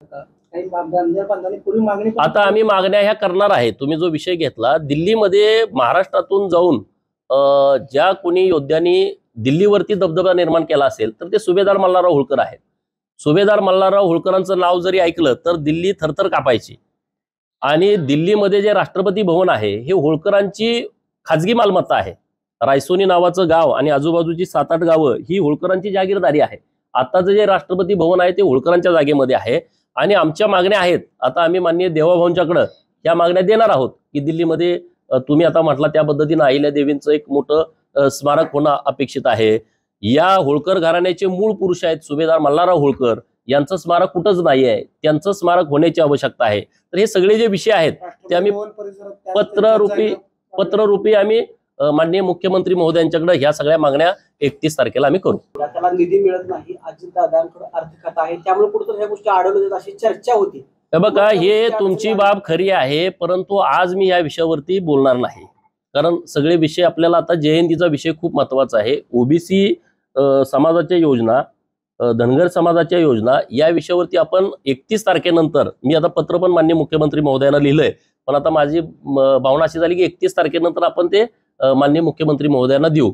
काही बांधवांनी पूर्वी मागणी आता आम्ही मागण्या ह्या करणार आहे। तुम्ही जो विषय घेतला, दिल्लीमध्ये महाराष्ट्रातून जाऊन ज्या कोणी योद्ध्यांनी दिल्लीवरती दबदबा निर्माण केला असेल तर ते सुभेदार मल्हारराव होळकर आहेत। सुभेदार मल्हारराव होळकरांचं नाव जरी ऐकलं तर दिल्ली थरथर कापायची। आणि दिल्लीमध्ये जे राष्ट्रपती भवन आहे हे होळकरांची खाजगी मालमत्ता आहे। रायसोनी नावाचं गाव आणि आजूबाजूची 7-8 गावं ही होळकरांची जागीरदारी आहे। आताचं जे राष्ट्रपती भवन आहे ते होळकरांच्या जागेमध्ये आहे। आणि आमच्या मागण्या आहेत, आता आम्ही माननीय देवाभाऊंच्याकडे या मागण्या देणार आहोत की दिल्लीमध्ये तुम्ही आता म्हटला त्या पद्धतीने अहिल्यादेवींचं एक मोठं स्मारक होणं अपेक्षित आहे। या होळकर घराण्याचे मूळ पुरुष आहेत सुभेदार मल्हारराव होळकर, यांचं स्मारक कुठंच नाही आहे, त्यांचं स्मारक होण्याची आवश्यकता आहे। तर हे सगळे जे विषय आहेत ते आम्ही पत्ररूपी आम्ही माननीय मुख्यमंत्री महोदयांच्याकडे ह्या सगळ्या मागण्या 31 तारखेला आम्ही करू। त्याला निधी मिळत नाही, अजितदादांकडे आर्थिक खातं आहे, त्यामुळे कुठेतरी ह्या गोष्टी अडवल्या जातात अशी चर्चा होती। बघा, हे तुमची बाब खरी आहे, परंतु आज मी या विषयावरती बोलणार नाही, कारण सगळे विषय आपल्याला आता जयंतीचा विषय खूप महत्वाचा आहे। ओबीसी समाजाच्या योजना, धनगर समाजाच्या योजना या विषयावरती आपण 31 तारखेनंतर, मी आता पत्र पण माननीय मुख्यमंत्री महोदयांना लिहिलंय, पण आता माझी भावना अशी झाली की 31 तारखेनंतर आपण ते माननीय मुख्यमंत्री महोदयांना देऊ।